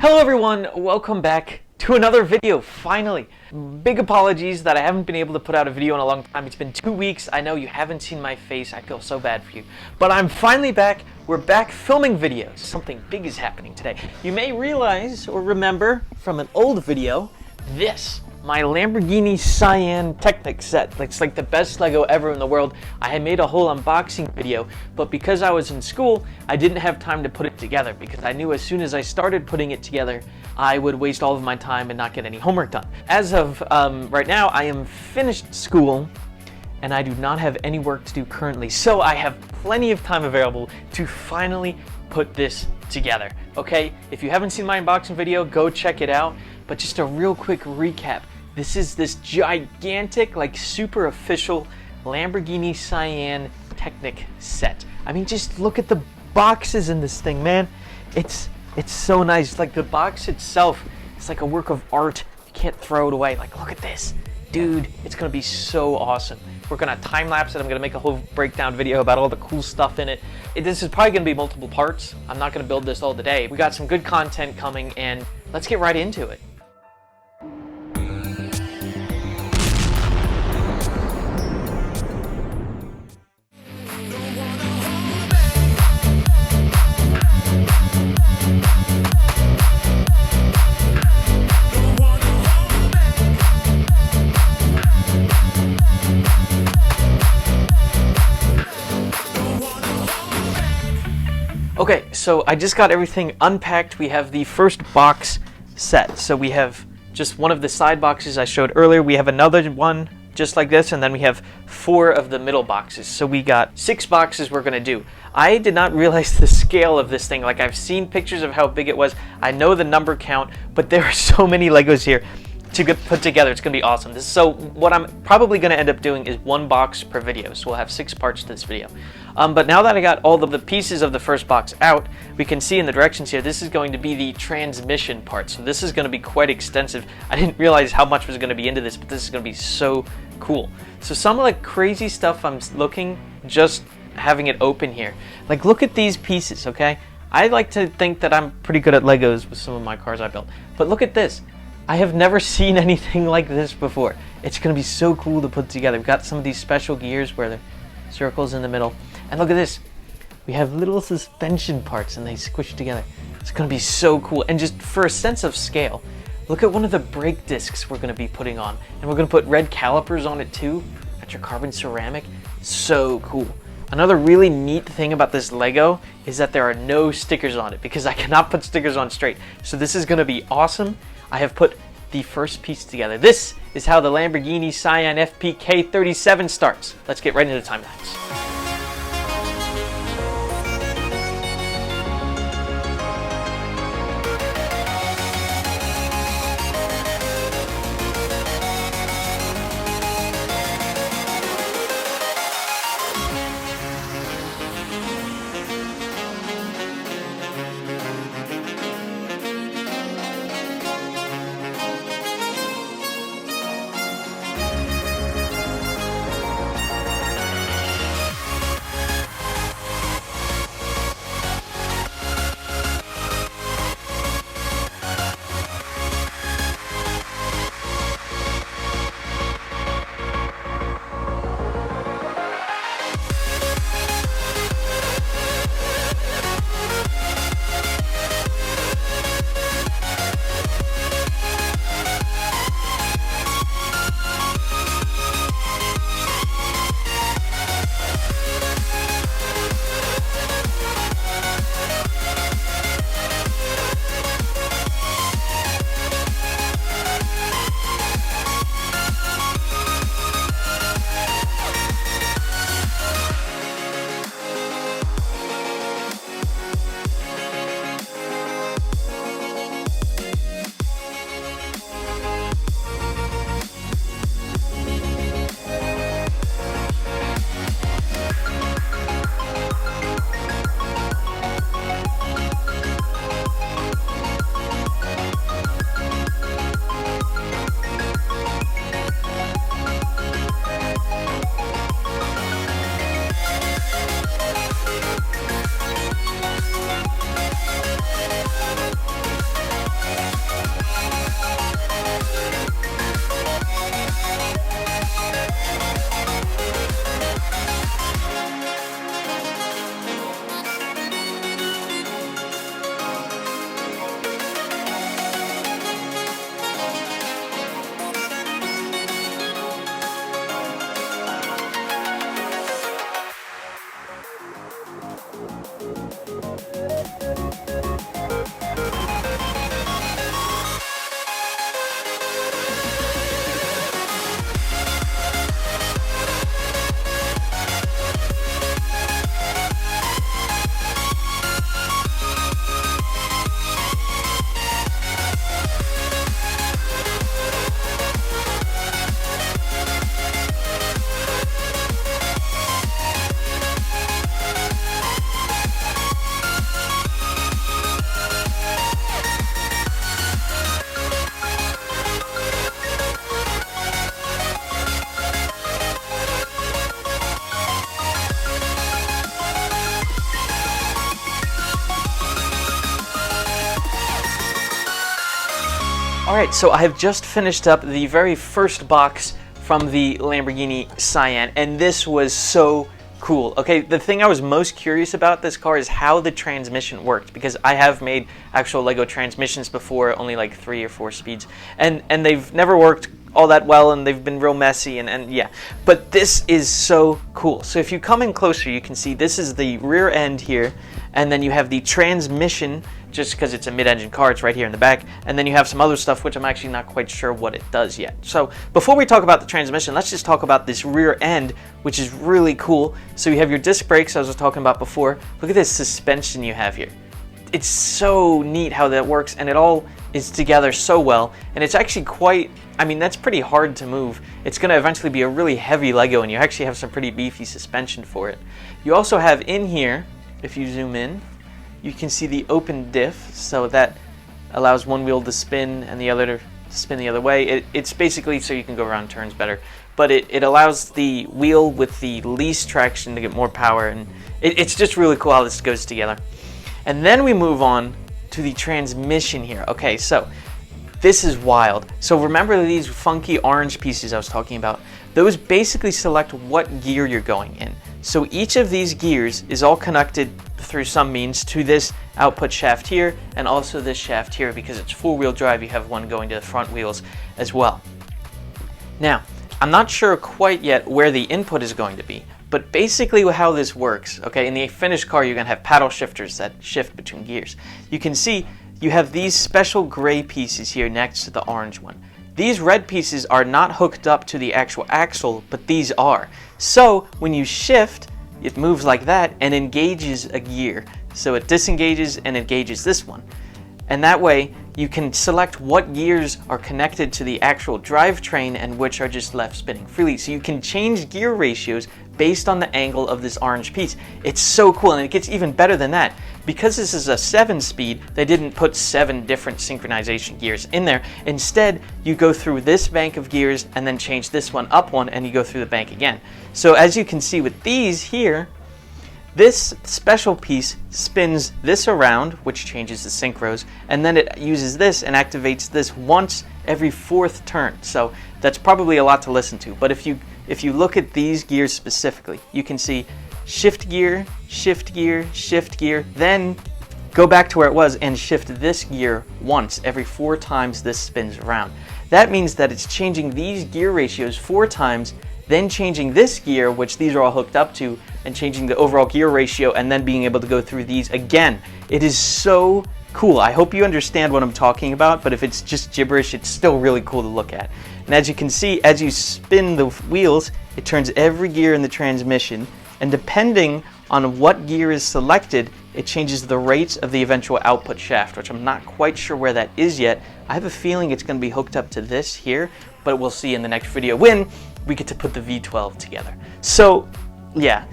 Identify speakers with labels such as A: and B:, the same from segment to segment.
A: Hello everyone, welcome back to another video, finally. Big apologies that I haven't been able to put out a video in a long time. It's been 2 weeks. I know you haven't seen my face. I feel so bad for you. But I'm finally back. We're back filming videos. Something big is happening today. You may realize or remember from an old video, my Lamborghini Sian Technic set. It's like the best Lego ever in the world. I had made a whole unboxing video, but because I was in school, I didn't have time to put it together because I knew as soon as I started putting it together, I would waste all of my time and not get any homework done. As of right now, I am finished school and I do not have any work to do currently, so I have plenty of time available to finally put this together, okay? If you haven't seen my unboxing video, go check it out. But just a real quick recap. This is this gigantic, like super official Lamborghini Sian Technic set. I mean, just look at the boxes in this thing, man. It's so nice. Like the box itself, it's like a work of art. You can't throw it away. Like, look at this. Dude, it's gonna be so awesome. We're gonna time lapse it. I'm gonna make a whole breakdown video about all the cool stuff in it. This is probably gonna be multiple parts. I'm not gonna build this all today. We got some good content coming and let's get right into it. Okay, so I just got everything unpacked. We have the first box set. So we have just one of the side boxes I showed earlier. We have another one just like this, and then we have 4 of the middle boxes. So we got 6 boxes we're gonna do. I did not realize the scale of this thing. Like, I've seen pictures of how big it was. I know the number count, but there are so many Legos here to get put together. It's gonna be awesome. So what I'm probably gonna end up doing is 1 box per video. So we'll have 6 parts to this video. But now that I got all of the pieces of the first box out, we can see in the directions here, this is going to be the transmission part. So this is gonna be quite extensive. I didn't realize how much was gonna be into this, but this is gonna be so cool. So some of the crazy stuff I'm looking, just having it open here. Like, look at these pieces, okay? I like to think that I'm pretty good at Legos with some of my cars I built. But look at this. I have never seen anything like this before. It's gonna be so cool to put together. We've got some of these special gears where the circles in the middle. And look at this. We have little suspension parts and they squish together. It's gonna be so cool. And just for a sense of scale, look at one of the brake discs we're gonna be putting on. And we're gonna put red calipers on it too. That's your carbon ceramic. So cool. Another really neat thing about this Lego is that there are no stickers on it because I cannot put stickers on straight. So this is gonna be awesome. I have put the first piece together. This is how the Lamborghini Sian FPK37 starts. Let's get right into the time lapse. Alright, so I have just finished up the very first box from the Lamborghini Sian, and this was so cool. Okay, the thing I was most curious about this car is how the transmission worked, because I have made actual Lego transmissions before, only like 3 or 4 speeds, and they've never worked all that well, and they've been real messy, and yeah. But this is so cool. So if you come in closer, you can see this is the rear end here, and then you have the transmission, just because it's a mid-engine car, it's right here in the back, and then you have some other stuff which I'm actually not quite sure what it does yet. So before we talk about the transmission, let's just talk about this rear end, which is really cool. So you have your disc brakes, as I was talking about before. Look at this suspension you have here. It's so neat how that works, and it all is together so well, and it's actually quite, I mean, that's pretty hard to move. It's going to eventually be a really heavy Lego, and you actually have some pretty beefy suspension for it. You also have in here, if you zoom in, you can see the open diff, so that allows one wheel to spin and the other to spin the other way. It's basically so you can go around turns better, but it allows the wheel with the least traction to get more power, and it's just really cool how this goes together. And then we move on to the transmission here. Okay, so this is wild. So remember these funky orange pieces I was talking about? Those basically select what gear you're going in. So each of these gears is all connected through some means to this output shaft here, and also this shaft here. Because it's four-wheel drive, you have one going to the front wheels as well. Now, I'm not sure quite yet where the input is going to be, but basically how this works, okay, in the finished car you're going to have paddle shifters that shift between gears. You can see you have these special gray pieces here next to the orange one. These red pieces are not hooked up to the actual axle, but these are. So when you shift, it moves like that and engages a gear. So it disengages and engages this one. And that way you can select what gears are connected to the actual drivetrain and which are just left spinning freely. So you can change gear ratios based on the angle of this orange piece. It's so cool, and it gets even better than that. Because this is a 7-speed, they didn't put 7 different synchronization gears in there. Instead, you go through this bank of gears and then change this one up one, and you go through the bank again. So as you can see with these here, this special piece spins this around, which changes the synchros, and then it uses this and activates this once every 4th turn. So that's probably a lot to listen to, but if you look at these gears specifically, you can see shift gear, shift gear, shift gear, then go back to where it was and shift this gear once every 4 times this spins around. That means that it's changing these gear ratios 4 times, then changing this gear, which these are all hooked up to, and changing the overall gear ratio, and then being able to go through these again. It is so cool. I hope you understand what I'm talking about, but if it's just gibberish, it's still really cool to look at. And as you can see, as you spin the wheels, it turns every gear in the transmission, and depending on what gear is selected, it changes the rates of the eventual output shaft, which I'm not quite sure where that is yet. I have a feeling it's going to be hooked up to this here, but we'll see in the next video when we get to put the V12 together. So yeah,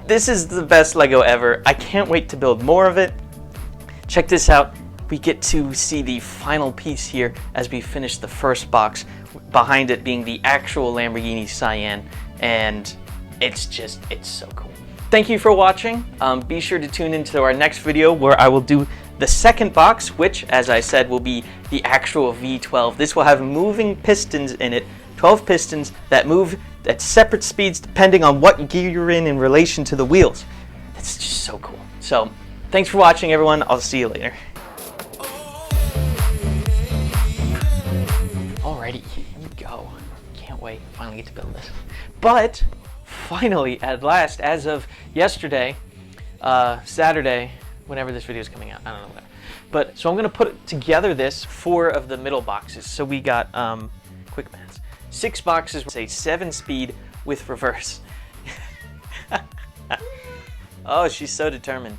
A: this is the best Lego ever. I can't wait to build more of it. Check this out. We get to see the final piece here as we finish the first box, behind it being the actual Lamborghini Sian, and it's so cool. Thank you for watching. Be sure to tune into our next video where I will do the second box, which, as I said, will be the actual V12. This will have moving pistons in it, 12 pistons that move at separate speeds depending on what gear you're in relation to the wheels. It's just so cool. So, thanks for watching, everyone. I'll see you later. Alrighty, here you go. Can't wait. Finally get to build this. But finally, at last, as of yesterday, Saturday, whenever this video is coming out, I don't know when. But so I'm gonna put together this 4 of the middle boxes. So we got quick maths. 6 boxes with a 7-speed with reverse. Oh, she's so determined.